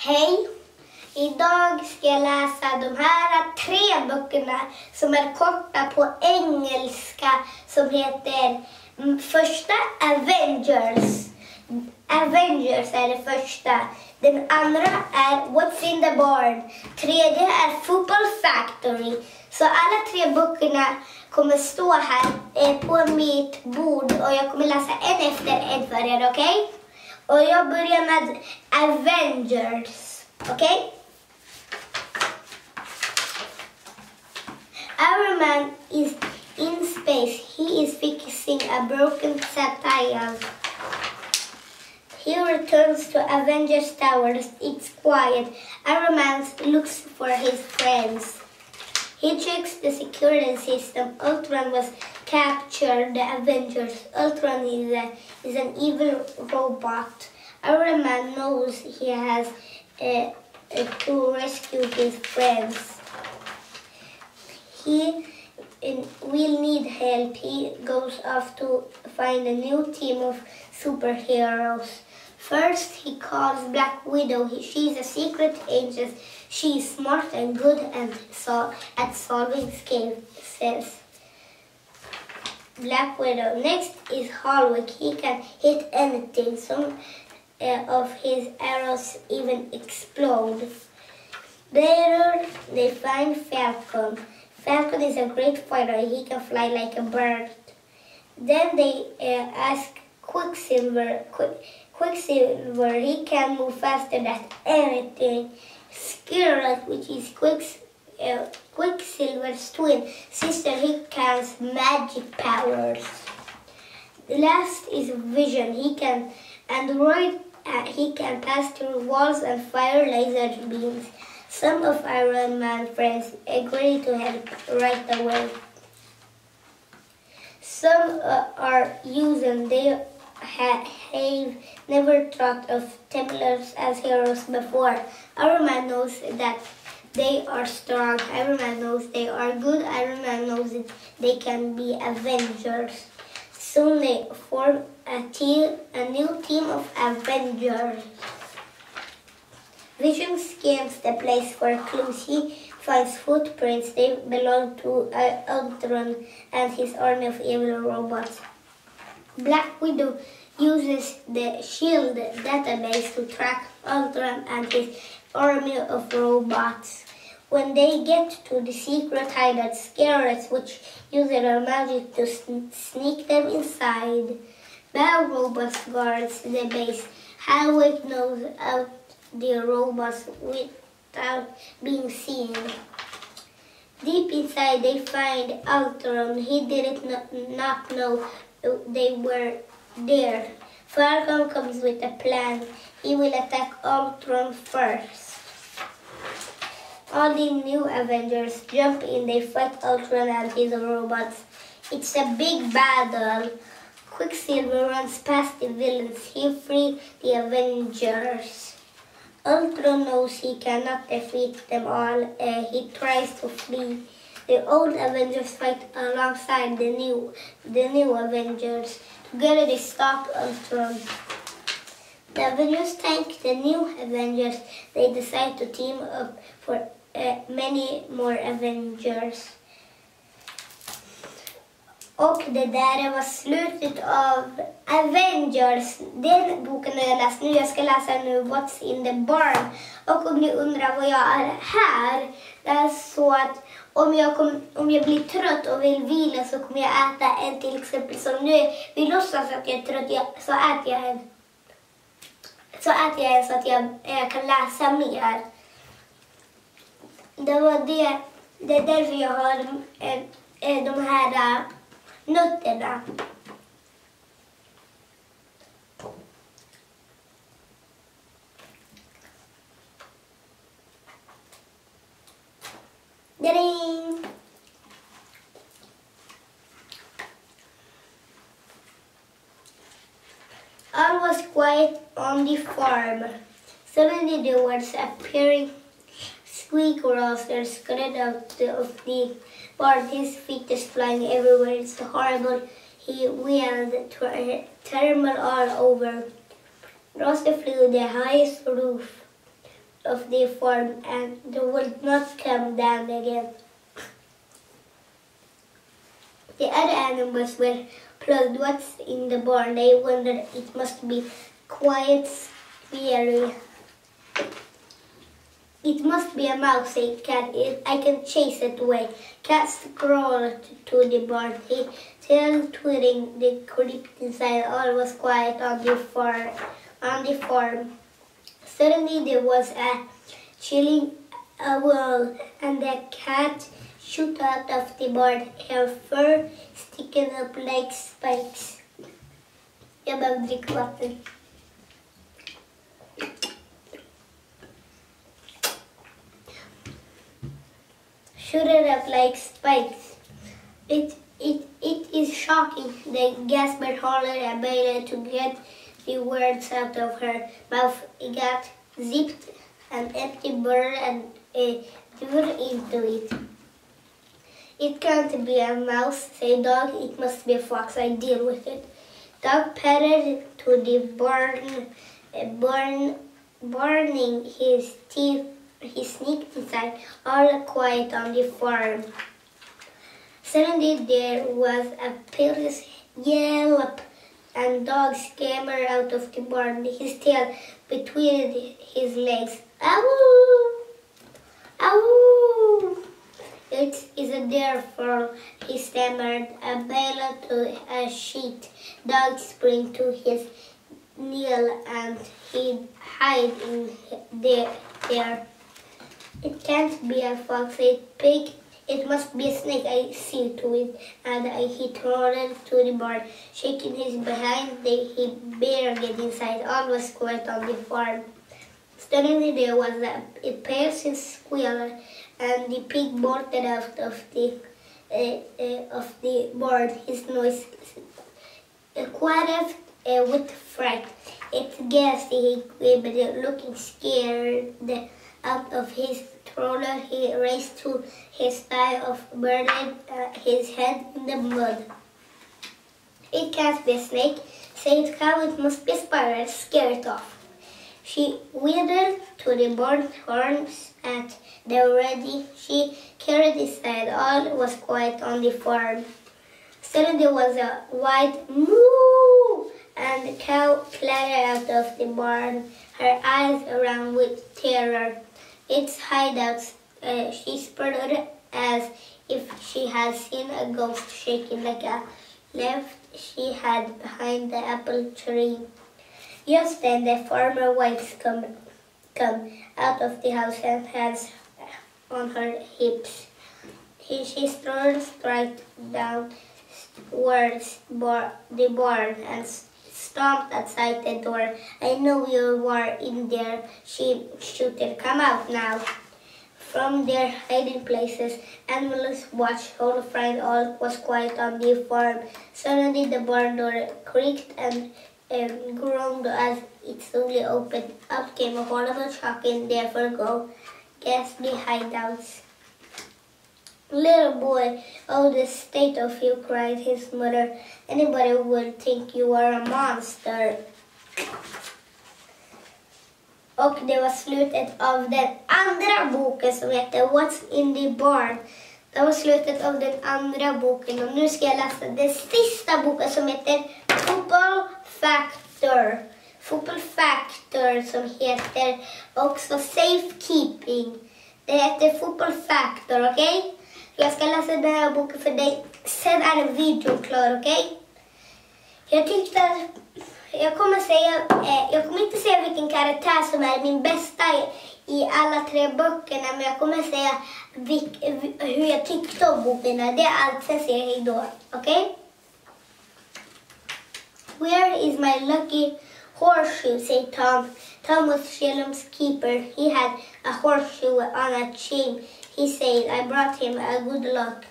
Hej! Idag ska jag läsa de här 3 böckerna som är korta på engelska som heter första Avengers. Avengers är det första. Den andra är What's in the Barn. Tredje är Football Factory. Så alla 3 böckerna kommer stå här på mitt bord och jag kommer läsa en efter en för er, okej? Och jag börjar med Avengers, okej? Iron Man is in space. He is fixing a broken satellite. He returns to Avengers Tower. It's quiet. Iron Man looks for his friends. He checks the security system. Ultron was captured. The Avengers. Ultron is an evil robot. Iron Man knows he has to rescue his friends. He will need help. He goes off to find a new team of superheroes. First, he calls Black Widow. She's a secret agent. She's smart and good at solving cases. Black Widow. Next is Hulk. He can hit anything. Some of his arrows even explode. Later, they find Falcon. Falcon is a great fighter. He can fly like a bird. Then they ask Quicksilver. Quicksilver, he can move faster than anything. Scarlet, which is Quicksilver's twin sister, he has magic powers. The last is Vision. He can pass through walls and fire laser beams. Some of Iron Man's friends agree to help right away. Some are using. They have never thought of Templars as heroes before. Iron Man knows that they are strong. Iron Man knows they are good. Iron Man knows that they can be Avengers. Soon they form a new team of Avengers. Vision scans the place for clues. He finds footprints. They belong to Ultron and his army of evil robots. Black Widow uses the SHIELD database to track Ultron and his army of robots. When they get to the secret hideout, Scarlet, which uses her magic to sneak them inside. Bell robots guards the base. Havoc knows out the robots without being seen. Deep inside, they find Ultron. He did not know they were there. Falcon comes with a plan. He will attack Ultron first. All the new Avengers jump in. They fight Ultron and his robots. It's a big battle. Quicksilver runs past the villains. He frees the Avengers. Ultron knows he cannot defeat them all. He tries to flee. The old Avengers fight alongside the new Avengers. Together they stop Ultron. The Avengers thank the new Avengers. They decide to team up for many more Avengers. Och det där var slutet av Avengers. Den boken har jag läst nu. Jag ska läsa nu What's in the Barn. Och om ni undrar vad jag är här. Det är så att om jag blir trött och vill vila så kommer jag äta en till exempel. Som nu, vi låtsas att jag är trött så äter jag en. Så att jag kan läsa mer. Det var det. Det är därför jag har de här nötterna. Ding! All was quiet on the farm. Suddenly there was appearing squeakers scurried out of the barn. His feet is flying everywhere. It's horrible. He wheeled thermal all over. Rossi flew the highest roof. of the farm and they would not come down again. The other animals were plugged what's in the barn. They wondered it must be quiet, scary. It must be a mouse, said Cat. I can chase it away. Cat crawled to the barn. His tail twitching, they creeped inside. All was quiet on the farm. Suddenly there was a chilling whirl, and the cat shot out of the barn, her fur sticking up like spikes. Jag behöver dricka vatten. Shooted up like spikes. It is shocking. They gasped, hollered, and baited to get the words out of her mouth. It got zipped, an empty bird, and threw into it. It can't be a mouse, said Dog. It must be a fox. I deal with it. Dog padded to the burning his teeth. He sneaked inside, all quiet on the farm. Suddenly there was a fierce yelp, and Dog scampered out of the barn, his tail between his legs. Ow! Ow! It is a deer fall, he stammered, a bale to a sheet. Dog sprang to his kneel and he hid in there. It can't be a fox, said Pig. It must be a snake. I see to it. And he trotted to the barn, shaking his behind. He barely get inside. All was quiet on the farm. Suddenly there was a piercing squeal, and the pig bolted out of the barn. His noise quite with fright. It gasped. He quivered, looking scared out of his stroller. He raced to his pile of buried his head in the mud. It can't be a snake, said Cow. It must be a spider. Scare it off. She wheeled to the barn horns and they were ready. She carried inside. All was quiet on the farm. Suddenly there was a wide moo, and the cow clattered out of the barn, her eyes round with terror. Its hideout, she sputtered as if she had seen a ghost, shaking like a leaf she had behind the apple tree. Just then the farmer's wife come out of the house and hands on her hips. She strode straight down towards the barn and stomped outside the door. I know you were in there, she shouted. Come out now. From their hiding places, animals watched, horrified. All was quiet on the farm. Suddenly the barn door creaked and groaned as it slowly opened. Out came a horrible shock in their go ghastly hideouts. Little boy, oh, the state of you, cried his mother. Anybody would think you were a monster. Och det var slutet av den andra boken som heter What's in the Barn. Det var slutet av den andra boken och nu ska jag läsa den sista boken som heter Football Factor. Football Factor som heter också Safekeeping. Det heter Football Factor, okej? Okay? Jag ska läsa den här boken för dig. Sen är videon klar, okej? Jag tyckte att jag kommer inte säga vilken karaktär som är min bästa i alla tre böckerna, men jag kommer säga hur jag tyckte om boken. Det är allt, sen säger jag hej då, okej? Where is my lucky horseshoe, said Tom. Tom was Sheldon's keeper. He had a horseshoe on a chain. He said, I brought him a good luck.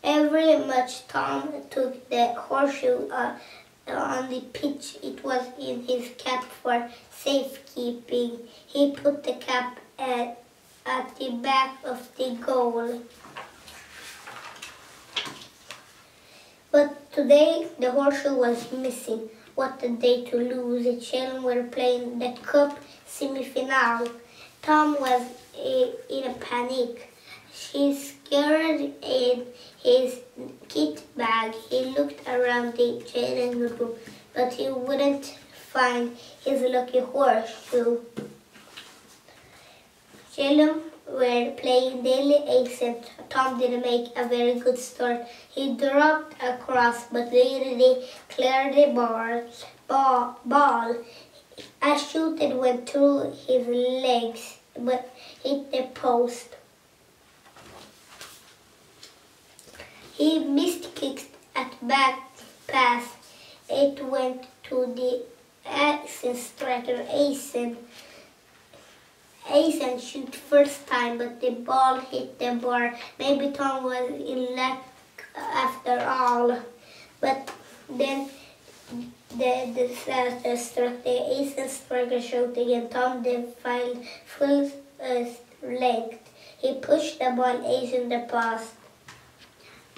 Every much Tom took the horseshoe on the pitch. It was in his cap for safekeeping. He put the cap at the back of the goal. But today the horseshoe was missing. What a day to lose. Sheldon were playing the cup semi-final. Tom was in a panic. He scared in his kit bag. He looked around the changing room, but he wouldn't find his lucky horseshoe. Sheldon were playing daily eggs and Tom didn't make a very good start. He dropped across but nearly cleared the ball. A shooter went through his legs but hit the post. He missed kicks at back pass. It went to the action striker Asen shoot first time, but the ball hit the bar. Maybe Tom was in luck after all. But then the disaster struck. The Asen striker shot again. Tom defied full length. He pushed the ball Asen the pass,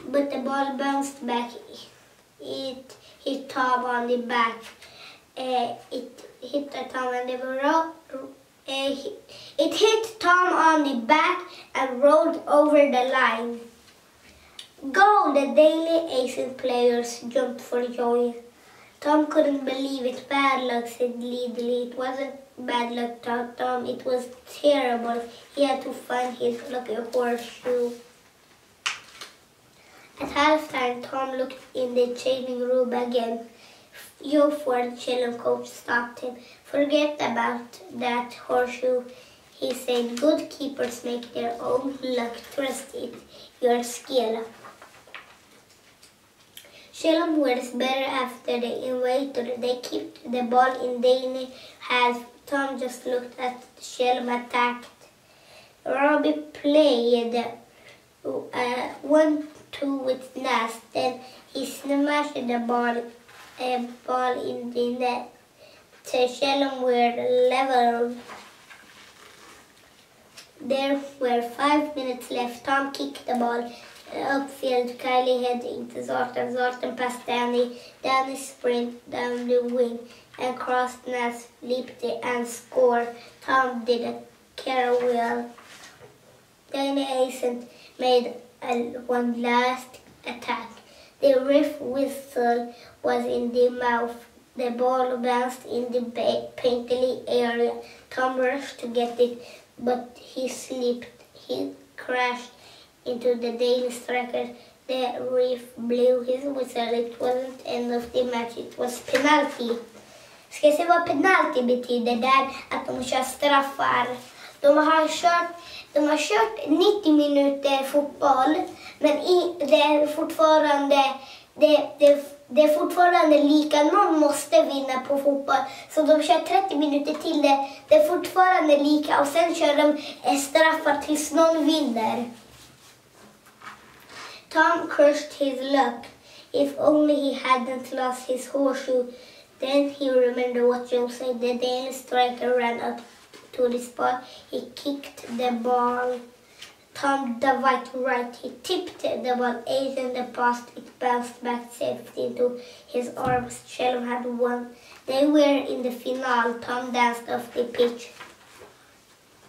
but the ball bounced back. It hit Tom on the back. It hit Tom on the It hit Tom on the back and rolled over the line. Go! The Daily Aces players jumped for joy. Tom couldn't believe it. Bad luck, said Lidley. It wasn't bad luck, thought Tom. It was terrible. He had to find his lucky horseshoe. At halftime, Tom looked in the changing room again. "You for the Sheldon coach stopped him. Forget about that horseshoe," he said. "Good keepers make their own luck. Trust it, your skill." Sheldon was better after the invader. They kept the ball in Danny hands. Tom just looked at Sheldon attacked. Robbie played 1-2 with Nas. Then he smashed the ball in the net. Sheldon were level. There were 5 minutes left. Tom kicked the ball upfield. Kylie head into Zoltan. Zoltan passed Danny. Danny sprint down the wing and crossed Nas, leaped and scored. Tom did a cartwheel. Danny Asen made one last attack. The ref whistle was in the mouth. The ball bounced in the painted area. Tom rushed to get it, but he slipped. He crashed into the Daily striker. The ref blew his whistle. It wasn't end of the match. It was penalty. Ska jag se vad penalty betyder? Där att de kör straffar. De har kört 90 minuter fotboll, men det är fortfarande lika. Någon måste vinna på fotboll. Så de kör 30 minuter till det. Det är fortfarande lika och sen kör de straffar tills någon vinner. Tom cursed his luck. If only he hadn't lost his horseshoe. Then he remembered what Joe said. The Danish striker ran up to the spot. He kicked the ball. Tom dived right. He tipped the ball. Asen the pass. It bounced back safely into his arms. Sheldon had won. They were in the finale. Tom danced off the pitch.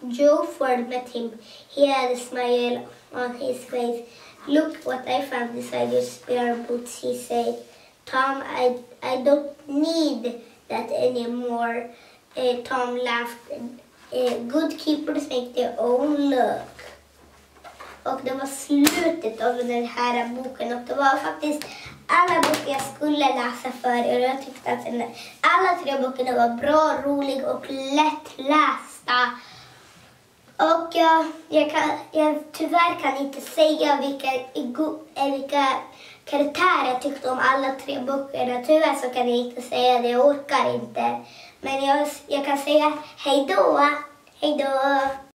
Joe Ford met him. He had a smile on his face. "Look what I found beside your spare boots," he said. "Tom, I don't need that anymore." Tom laughed. Good keepers make their own luck. Och det var slutet av den här boken. Och det var faktiskt alla böcker jag skulle läsa för er. Jag tyckte att alla 3 böckerna var bra, roliga och lättlästa. Och jag tyvärr kan inte säga vilka karaktärer jag tyckte om alla 3 böckerna. Tyvärr så kan jag inte säga det, jag orkar inte. Men jag kan säga hej då. Hej då.